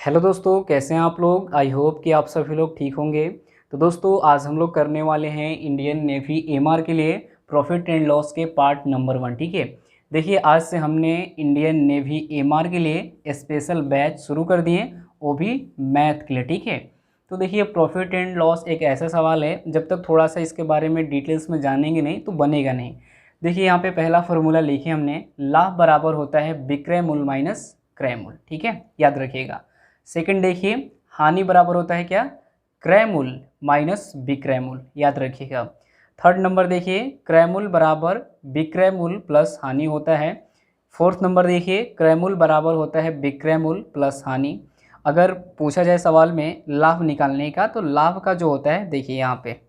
Hello दोस्तों, कैसे हैं आप लोग। आई होप कि आप सभी लोग ठीक होंगे। तो दोस्तों आज हम लोग करने वाले हैं इंडियन नेवी एमआर के लिए प्रॉफिट एंड लॉस के पार्ट नंबर 1। ठीक है, देखिए आज से हमने इंडियन नेवी एमआर के लिए स्पेशल बैच शुरू कर दिए, वो भी मैथ के लिए। ठीक है, तो देखिए प्रॉफिट एंड लॉस एक ऐसा सवाल है, जब तक थोड़ा सा इसके बारे में डिटेल्स में जानेंगे नहीं तो बनेगा नहीं। देखिए यहाँ पे पहला फॉर्मूला लिखे हमने, लाभ बराबर होता है विक्रय मूल्य माइनस क्रय मूल्य। ठीक है, याद रखिएगा। सेकंड देखिए, हानि बराबर होता है क्या, क्रय मूल्य माइनस विक्रय मूल्य, याद रखिएगा। थर्ड नंबर देखिए, क्रय मूल्य बराबर विक्रय मूल्य प्लस हानि होता है। फोर्थ नंबर देखिए, क्रय मूल्य बराबर होता है विक्रय मूल्य प्लस हानि। अगर पूछा जाए सवाल में लाभ निकालने का, तो लाभ का जो होता है देखिए यहाँ पे,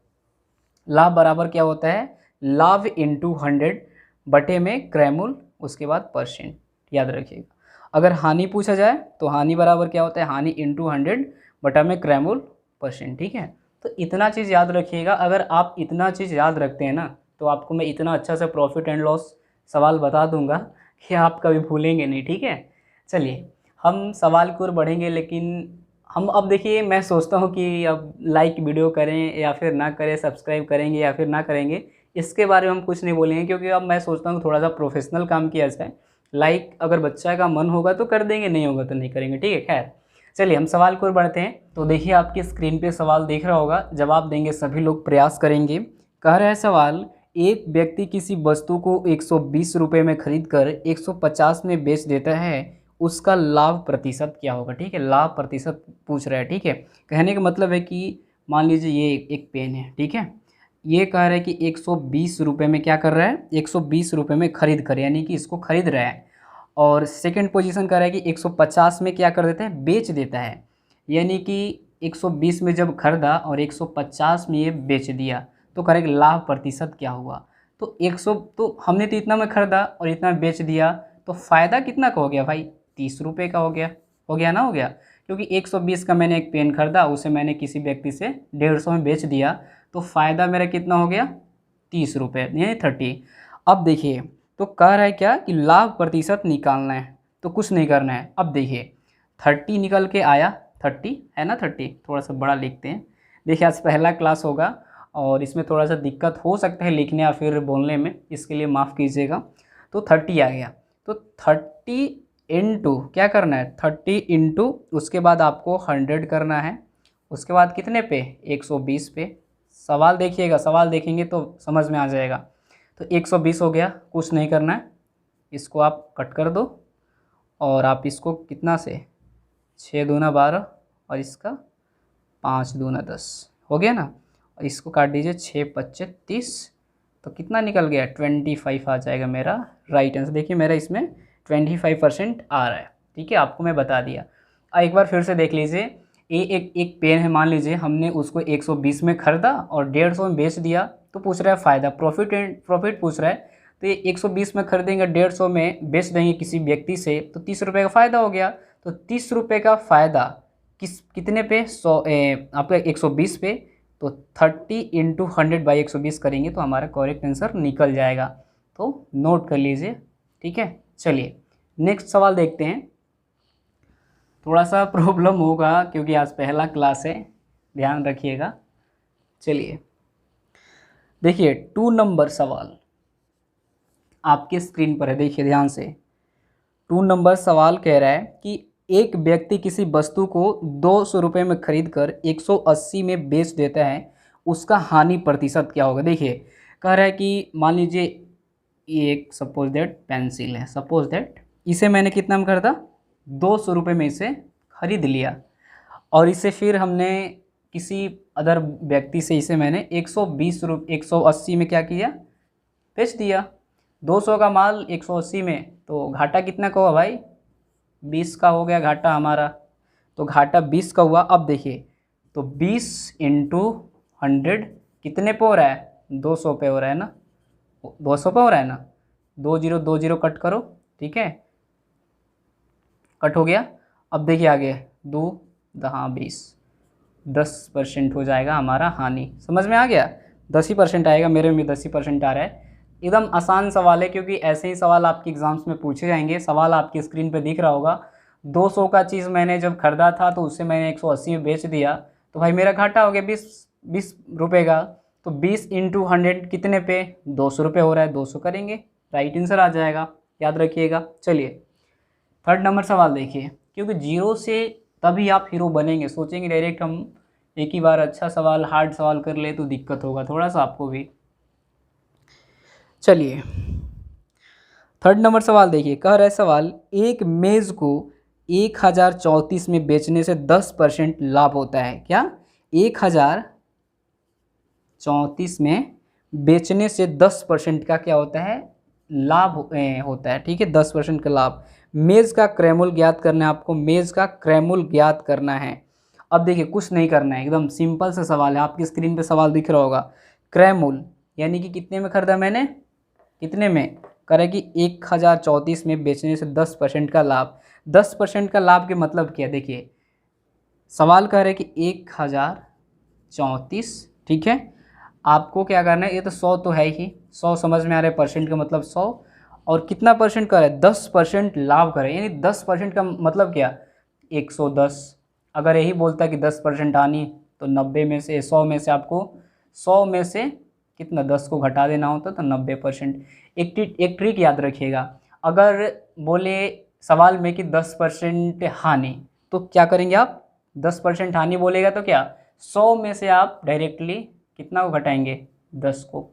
लाभ बराबर क्या होता है, लाभ इंटू 100 बटे में क्रय मूल्य उसके बाद परसेंट, याद रखिएगा। अगर हानि पूछा जाए तो हानि बराबर क्या होता है, हानि इंटू 100 बटा में क्रय मूल्य परसेंट। ठीक है, तो इतना चीज़ याद रखिएगा। अगर आप इतना चीज़ याद रखते हैं ना, तो आपको मैं इतना अच्छा सा प्रॉफिट एंड लॉस सवाल बता दूंगा कि आप कभी भूलेंगे नहीं। ठीक है, चलिए हम सवाल की ओर बढ़ेंगे, लेकिन हम अब देखिए, मैं सोचता हूँ कि अब लाइक वीडियो करें या फिर ना करें, सब्सक्राइब करेंगे या फिर ना करेंगे, इसके बारे में हम कुछ नहीं बोलेंगे, क्योंकि अब मैं सोचता हूँ थोड़ा सा प्रोफेशनल काम किया जाए। लाइक अगर बच्चा का मन होगा तो कर देंगे, नहीं होगा तो नहीं करेंगे। ठीक है, खैर चलिए हम सवाल की ओर बढ़ते हैं। तो देखिए आपकी स्क्रीन पे सवाल दिख रहा होगा, जवाब देंगे सभी लोग, प्रयास करेंगे। कह रहा है सवाल, एक व्यक्ति किसी वस्तु को 120 रुपये में खरीद कर 150 में बेच देता है, उसका लाभ प्रतिशत क्या होगा। ठीक है, लाभ प्रतिशत पूछ रहा है। ठीक है, कहने का मतलब है कि मान लीजिए ये एक पेन है। ठीक है, ये कह रहा है कि 120 रुपये में क्या कर रहा है, 120 रुपये में खरीद कर, यानी कि इसको खरीद रहा है। और सेकंड पोजीशन कह रहा है कि 150 में क्या कर देता है, बेच देता है। यानी कि 120 में जब खरीदा और 150 में ये बेच दिया, तो कह रहा है कि लाभ प्रतिशत क्या हुआ। तो 100, तो हमने तो इतना में खरीदा और इतना में बेच दिया, तो फ़ायदा कितना का हो गया भाई, 30 रुपये का हो गया। हो गया ना, हो गया। क्योंकि 120 का मैंने एक पेन खरीदा, उसे मैंने किसी व्यक्ति से 150 में बेच दिया, तो फ़ायदा मेरा कितना हो गया, 30 रुपये, यानी 30। अब देखिए, तो कह रहा है क्या कि लाभ प्रतिशत निकालना है, तो कुछ नहीं करना है। अब देखिए 30 निकल के आया, 30 है ना, 30 थोड़ा सा बड़ा लिखते हैं। देखिए आज पहला क्लास होगा और इसमें थोड़ा सा दिक्कत हो सकता है लिखने या फिर बोलने में, इसके लिए माफ़ कीजिएगा। तो 30 आ गया, तो 30 इंटू क्या करना है, 30 इंटू उसके बाद आपको 100 करना है, उसके बाद कितने पे, 120 पे। सवाल देखिएगा, सवाल देखेंगे तो समझ में आ जाएगा। तो 120 हो गया, कुछ नहीं करना है, इसको आप कट कर दो और आप इसको कितना से, 6 दूना 12 और इसका 5 दूना 10 हो गया ना। और इसको काट दीजिए, 6 पच्चे 30, तो कितना निकल गया, 25 आ जाएगा मेरा राइट आंसर। देखिए मेरा इसमें 25% आ रहा है। ठीक है, आपको मैं बता दिया। एक बार फिर से देख लीजिए, ये एक पेन है, मान लीजिए हमने उसको 120 में खरीदा और 150 में बेच दिया, तो पूछ रहा है फ़ायदा, प्रॉफिट पूछ रहा है। तो ये 120 में खरीदेंगे, 150 में बेच देंगे किसी व्यक्ति से, तो 30 रुपये का फ़ायदा हो गया। तो 30 रुपये का फ़ायदा कितने पे, 100 आपका 120 पे, तो 30 इंटू 100/120 करेंगे तो हमारा करेक्ट आंसर निकल जाएगा। तो नोट कर लीजिए। ठीक है, चलिए नेक्स्ट सवाल देखते हैं। थोड़ा सा प्रॉब्लम होगा क्योंकि आज पहला क्लास है, ध्यान रखिएगा। चलिए देखिए 2 नंबर सवाल आपके स्क्रीन पर है, देखिए ध्यान से। 2 नंबर सवाल कह रहा है कि एक व्यक्ति किसी वस्तु को 200 रुपये में खरीद कर 180 में बेच देता है, उसका हानि प्रतिशत क्या होगा। देखिए कह रहा है कि मान लीजिए ये एक सपोज दैट पेंसिल है, सपोज दैट इसे मैंने कितना में खरीदा, 200 रुपये में इसे खरीद लिया, और इसे फिर हमने किसी अदर व्यक्ति से इसे मैंने 180 में क्या किया, बेच दिया। 200 का माल 180 में, तो घाटा कितना का हुआ भाई, 20 का हो गया घाटा हमारा। तो घाटा 20 का हुआ। अब देखिए, तो 20 इंटू 100 कितने पे हो रहा है, 200 पे हो रहा है ना, 200 पे हो रहा है ना। 2 0 कट करो, ठीक है, कट हो गया। अब देखिए आगे 2 दहाँ 20, 10% हो जाएगा हमारा हानि। समझ में आ गया, 10% आएगा, मेरे में 10% आ रहा है। एकदम आसान सवाल है, क्योंकि ऐसे ही सवाल आपके एग्ज़ाम्स में पूछे जाएंगे। सवाल आपकी स्क्रीन पे दिख रहा होगा, 200 का चीज़ मैंने जब खरीदा था तो उससे मैंने 180 में बेच दिया, तो भाई मेरा घाटा हो गया 20 रुपये का। तो 20 इंटू 100 कितने पे, 200 रुपये हो रहा है, 200 करेंगे, राइट आंसर आ जाएगा, याद रखिएगा। चलिए थर्ड नंबर सवाल देखिए, क्योंकि जीरो से तभी आप हीरो बनेंगे, सोचेंगे डायरेक्ट हम एक ही बार अच्छा सवाल हार्ड सवाल कर ले तो दिक्कत होगा थोड़ा सा आपको भी। चलिए थर्ड नंबर सवाल देखिए, कह रहा है सवाल, एक मेज़ को 1034 में बेचने से 10% लाभ होता है। क्या 1034 में बेचने से 10% का क्या होता है, लाभ होता है, ठीक है, 10% का लाभ। मेज़ का क्रयमूल्य ज्ञात करना है आपको, मेज़ का क्रयमूल्य ज्ञात करना है। अब देखिए कुछ नहीं करना है, एकदम सिंपल सा सवाल है, आपकी स्क्रीन पे सवाल दिख रहा होगा। क्रयमूल्य यानी कि कितने में खरीदा मैंने, कितने में, करे कि 1034 में बेचने से 10% का लाभ। 10% का लाभ के मतलब क्या, देखिए सवाल कह रहे हैं कि 1034, ठीक है, आपको क्या करना है, ये तो 100 तो है ही, 100 समझ में आ रहा है, परसेंट का मतलब 100, और कितना परसेंट का है, 10% लाभ करे, यानी 10% का मतलब क्या, 110। अगर यही बोलता कि 10% आनी, तो 90 में से 100 में से आपको 100 में से कितना 10 को घटा देना होता, तो 90%। एक ट्रिक याद रखिएगा, अगर बोले सवाल में कि 10% हानि, तो क्या करेंगे आप, 10% हानि बोलेगा तो क्या 100 में से आप डायरेक्टली कितना को घटाएंगे, 10 को,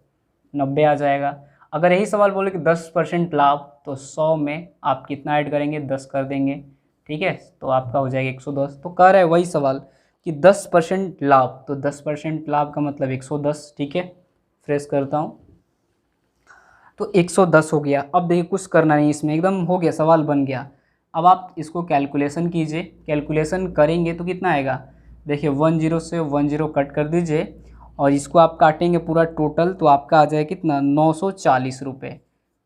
90 आ जाएगा। अगर यही सवाल बोले कि 10% लाभ, तो 100 में आप कितना ऐड करेंगे, 10 कर देंगे, ठीक है, तो आपका हो जाएगा 110। तो कह रहा है वही सवाल कि 10% लाभ, तो 10% लाभ का मतलब 110, ठीक है, फ्रेश करता हूँ, तो 110 हो गया। अब देखिए कुछ करना नहीं इसमें, एकदम हो गया, सवाल बन गया। अब आप इसको कैलकुलेशन कीजिए, कैलकुलेशन करेंगे तो कितना आएगा, देखिए 10 से 10 कट कर दीजिए, और इसको आप काटेंगे पूरा टोटल, तो आपका आ जाएगा कितना, 940 रुपये।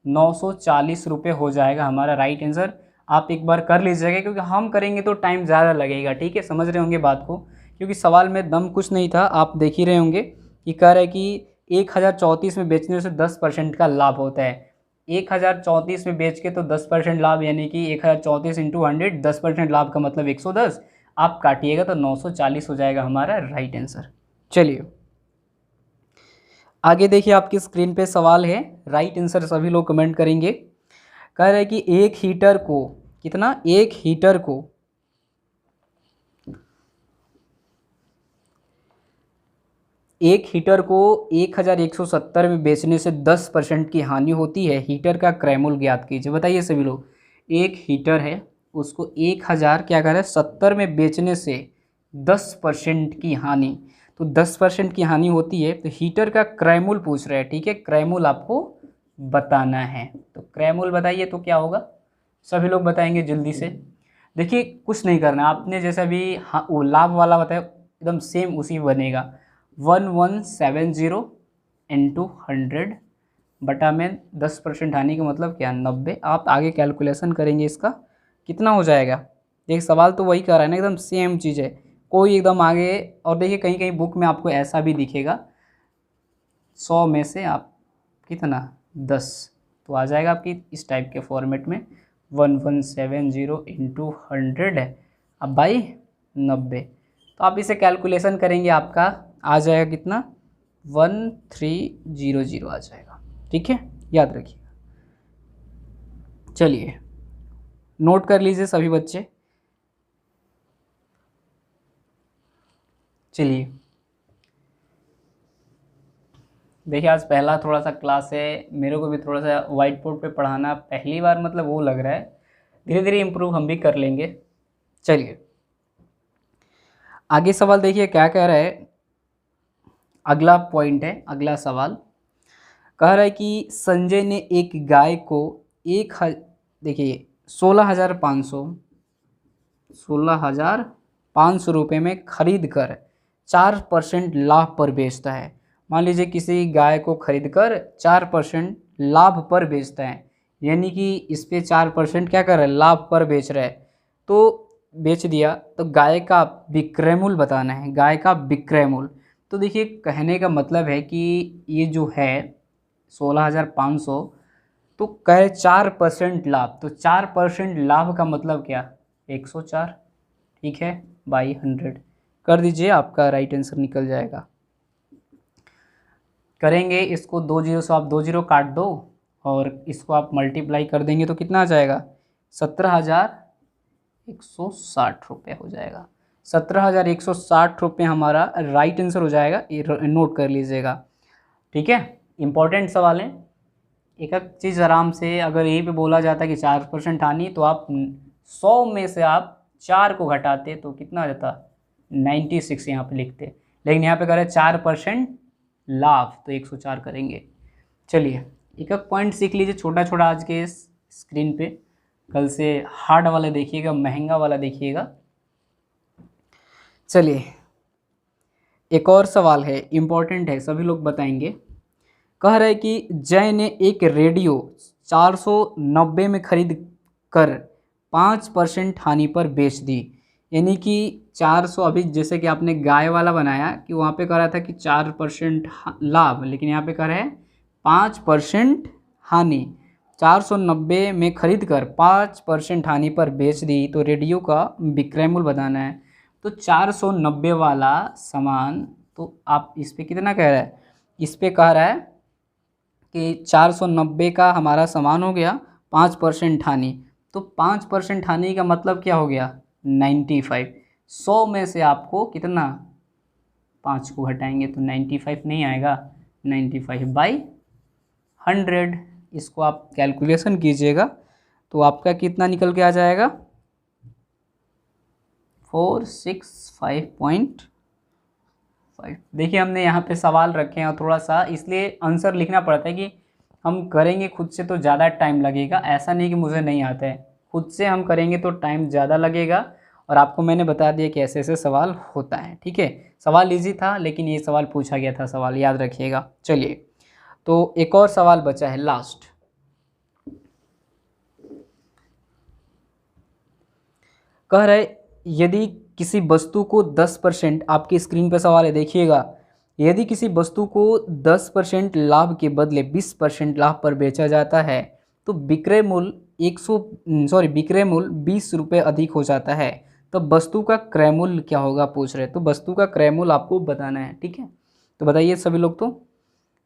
940 रुपये हो जाएगा हमारा राइट आंसर। आप एक बार कर लीजिएगा, क्योंकि हम करेंगे तो टाइम ज़्यादा लगेगा, ठीक है, समझ रहे होंगे बात को, क्योंकि सवाल में दम कुछ नहीं था, आप देख ही रहे होंगे कि कह रहा है कि 1034 में बेचने से 10% का लाभ होता है। 1034 में बेच के तो 10% लाभ, यानी कि 1034 इंटू 100, 10% लाभ का मतलब 110, आप काटिएगा तो 940 हो जाएगा हमारा राइट आंसर। चलिए आगे देखिए, आपकी स्क्रीन पे सवाल है, राइट आंसर सभी लोग कमेंट करेंगे। कह रहे हैं कि एक हीटर को कितना, एक हीटर को 1170 में बेचने से 10% की हानि होती है, हीटर का क्रयमूल्य ज्ञात कीजिए। बताइए सभी लोग, एक हीटर है, उसको 1000 क्या कर रहा है 70 में बेचने से 10% की हानि, तो 10% की हानि होती है, तो हीटर का क्रयमूल्य पूछ रहा है, ठीक है, क्रयमूल्य आपको बताना है, तो क्रयमूल्य बताइए तो क्या होगा, सभी लोग बताएंगे जल्दी से। देखिए कुछ नहीं करना, आपने जैसा भी हाँ वो लाभ वाला बताया एकदम सेम उसी बनेगा। 1170 इंटू 100 बटा में 10% हानि का मतलब क्या, 90। आप आगे कैलकुलेशन करेंगे इसका कितना हो जाएगा, देख सवाल तो वही कर रहा है ना, एकदम सेम चीज़ है, कोई एकदम आगे। और देखिए कहीं कहीं बुक में आपको ऐसा भी दिखेगा, 100 में से आप कितना 10, तो आ जाएगा आपकी इस टाइप के फॉर्मेट में 1170 इंटू 100 है, अब बाई 90, तो आप इसे कैलकुलेशन करेंगे, आपका आ जाएगा कितना 1300 आ जाएगा, ठीक है, याद रखिएगा। चलिए नोट कर लीजिए सभी बच्चे। चलिए देखिए आज पहला थोड़ा सा क्लास है, मेरे को भी थोड़ा सा व्हाइट बोर्ड पे पढ़ाना पहली बार मतलब वो लग रहा है, धीरे धीरे इम्प्रूव हम भी कर लेंगे। चलिए आगे सवाल देखिए क्या कह रहा है, अगला पॉइंट है, अगला सवाल कह रहा है कि संजय ने एक गाय को देखिए 16,500 रुपये में खरीद कर 4% लाभ पर बेचता है। मान लीजिए किसी गाय को खरीद कर 4% लाभ पर बेचता है, यानी कि इस पे 4% क्या कर रहा है, लाभ पर बेच रहा है, तो बेच दिया, तो गाय का विक्रय मूल्य बताना है, गाय का विक्रय मूल्य। तो देखिए कहने का मतलब है कि ये जो है 16,500, तो कहे 4% लाभ, तो 4% लाभ का मतलब क्या, 104, ठीक है, बाई 100 कर दीजिए, आपका राइट आंसर निकल जाएगा। करेंगे इसको 2 जीरो से, आप 2 जीरो काट दो और इसको आप मल्टीप्लाई कर देंगे तो कितना आ जाएगा, 17,160 रुपये हो जाएगा। 17,160 रुपये हमारा राइट आंसर हो जाएगा, ये नोट कर लीजिएगा, ठीक है। इंपॉर्टेंट सवाल है, एक एक चीज़ आराम से, अगर यहीं पे बोला जाता है कि 4% हानि, तो आप 100 में से आप 4 को घटाते तो कितना आ जाता, 96 यहाँ पे लिखते, लेकिन यहाँ पे कह रहे हैं 4% लाभ, तो 104 करेंगे। चलिए एक एक पॉइंट सीख लीजिए छोटा छोटा आज के इस स्क्रीन पे, कल से हार्ड वाला देखिएगा, महंगा वाला देखिएगा। चलिए एक और सवाल है, इम्पोर्टेंट है, सभी लोग बताएंगे। कह रहे कि जय ने एक रेडियो 490 में खरीद कर 5% हानि पर बेच दी, यानी कि 400, अभी जैसे कि आपने गाय वाला बनाया कि वहाँ पे कह रहा था कि 4% लाभ, लेकिन यहाँ पे कह रहे हैं 5% हानि। 490 में खरीद कर 5% हानि पर बेच दी, तो रेडियो का विक्रय मूल्य बताना है। तो 490 वाला सामान, तो आप इस पे कितना कह रहा है, इस पे कह रहा है कि 490 का हमारा सामान हो गया 5% हानि, तो 5% हानि का मतलब क्या हो गया, 95। 100 में से आपको कितना, 5 को घटाएंगे तो 95 नहीं आएगा, 95/100। इसको आप कैलकुलेशन कीजिएगा तो आपका कितना निकल के आ जाएगा, 465.5। देखिए हमने यहाँ पे सवाल रखे हैं और थोड़ा सा इसलिए आंसर लिखना पड़ता है कि हम करेंगे खुद से तो ज़्यादा टाइम लगेगा, ऐसा नहीं कि मुझे नहीं आता है, खुद से हम करेंगे तो टाइम ज़्यादा लगेगा। और आपको मैंने बता दिया कि ऐसे ऐसे सवाल होता है, ठीक है। सवाल इजी था, लेकिन ये सवाल पूछा गया था, सवाल याद रखिएगा। चलिए तो एक और सवाल बचा है लास्ट। कह रहे यदि किसी वस्तु को 10%, आपकी स्क्रीन पर सवाल है देखिएगा, यदि किसी वस्तु को 10% लाभ के बदले 20% लाभ पर बेचा जाता है तो विक्रय मूल्य विक्रय मूल्य 20 रुपये अधिक हो जाता है, तो वस्तु का क्रय मूल्य क्या होगा पूछ रहे। तो वस्तु का क्रय मूल्य आपको बताना है, ठीक है। तो बताइए सभी लोग, तो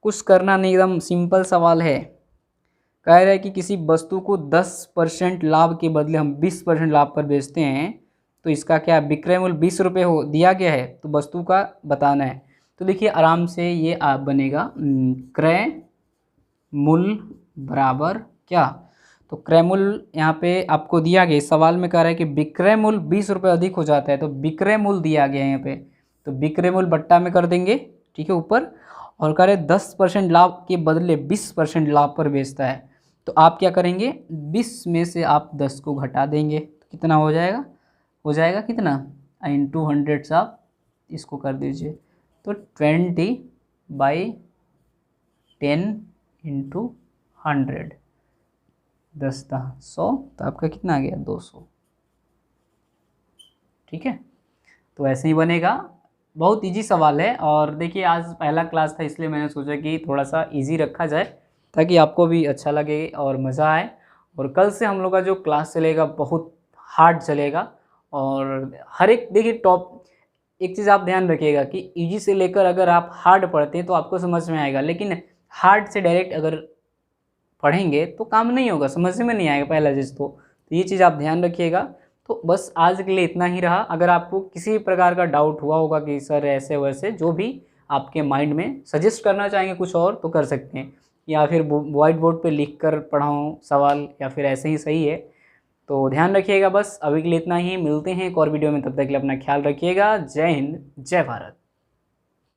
कुछ करना नहीं, एकदम सिंपल सवाल है। कह रहा है कि किसी वस्तु को 10% लाभ के बदले हम 20% लाभ पर बेचते हैं, तो इसका क्या विक्रय मूल्य 20 रुपये हो दिया गया है, तो वस्तु का बताना है। तो देखिए आराम से ये आप बनेगा, क्रय मूल्य बराबर क्या, तो क्रय मूल्य यहाँ पे आपको दिया गया, इस सवाल में कह रहा है कि विक्रय मूल्य 20 रुपये अधिक हो जाता है, तो विक्रय मूल्य दिया गया है यहाँ पे, तो विक्रय मूल्य बट्टा में कर देंगे, ठीक है, ऊपर। और कह रहे 10% लाभ के बदले 20% लाभ पर बेचता है, तो आप क्या करेंगे, 20 में से आप 10 को घटा देंगे, तो कितना हो जाएगा, कितना, इंटू 100 से आप इसको कर दीजिए, तो 20/10 इंटू 100, 10 100, तो आपका कितना आ गया, 200, ठीक है। तो ऐसे ही बनेगा, बहुत इजी सवाल है। और देखिए आज पहला क्लास था, इसलिए मैंने सोचा कि थोड़ा सा इजी रखा जाए ताकि आपको भी अच्छा लगे और मज़ा आए। और कल से हम लोग का जो क्लास चलेगा बहुत हार्ड चलेगा, और हर एक देखिए एक चीज़ आप ध्यान रखिएगा कि इजी से लेकर अगर आप हार्ड पढ़ते हैं तो आपको समझ में आएगा, लेकिन हार्ड से डायरेक्ट अगर पढ़ेंगे तो काम नहीं होगा, समझ में नहीं आएगा पहला चीज़। तो ये चीज़ आप ध्यान रखिएगा। तो बस आज के लिए इतना ही रहा। अगर आपको किसी प्रकार का डाउट हुआ होगा कि सर ऐसे वैसे, जो भी आपके माइंड में सजेस्ट करना चाहेंगे कुछ और, तो कर सकते हैं, या फिर वाइट बोर्ड पे लिख कर पढ़ाऊँ सवाल, या फिर ऐसे ही सही है। तो ध्यान रखिएगा। बस अभी के लिए इतना ही, मिलते हैं एक और वीडियो में, तब तक के लिए अपना ख्याल रखिएगा। जय हिंद, जय भारत।